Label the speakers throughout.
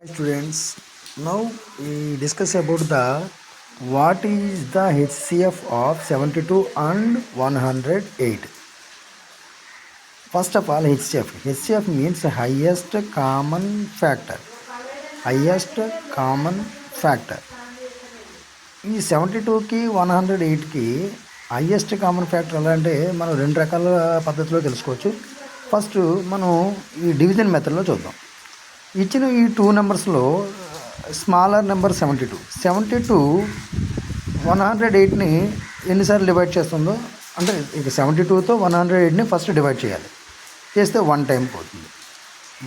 Speaker 1: Hi students, now we discuss about the what is the HCF of 72 and 108. First of all, HCF means highest common factor. Highest common factor. ఈ 72కి 108కి highest common factor ఎలా అంటే మనం రెండు రకాల పద్ధతిలో తెలుసుకోవచ్చు. First మనం ఈ డివిజన్ మెథడ్లో చూద్దాం. ఇచ్చిన ఈ టూ నెంబర్స్లో స్మాలర్ నెంబర్ 72 108ని ఎన్నిసార్లు డివైడ్ చేస్తుందో అంటే ఇక 72తో 108ని ఫస్ట్ డివైడ్ చేయాలి. చేస్తే 1 టైం పోతుంది.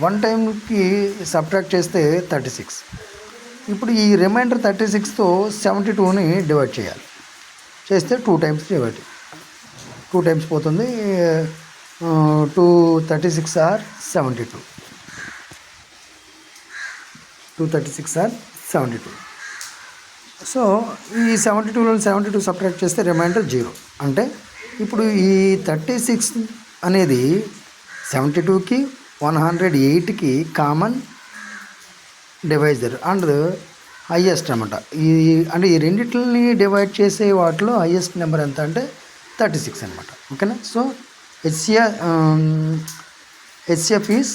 Speaker 1: 1 టైంకి సబ్ట్రాక్ట్ చేస్తే 36. ఇప్పుడు ఈ రిమైండర్ 36తో 72ని డివైడ్ చేయాలి. చేస్తే 2 టైమ్స్ డివైడ్ 2 టైమ్స్ పోతుంది. 236 ఆర్ 72. 236 ఆర్ 72. సో ఈ 72లో 72 సబ్ట్రాక్ట్ చేస్తే రిమైండర్ 0. అంటే ఇప్పుడు ఈ 36 అనేది 72కి 108కి కామన్ డివైజర్ అండ్ హైయెస్ట్ అనమాట. అంటే ఈ రెండింటిని డివైడ్ చేసే వాటిలో హైయెస్ట్ నెంబర్ ఎంత అంటే 36 అనమాట. ఓకేనా. So HCF is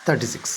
Speaker 1: 36.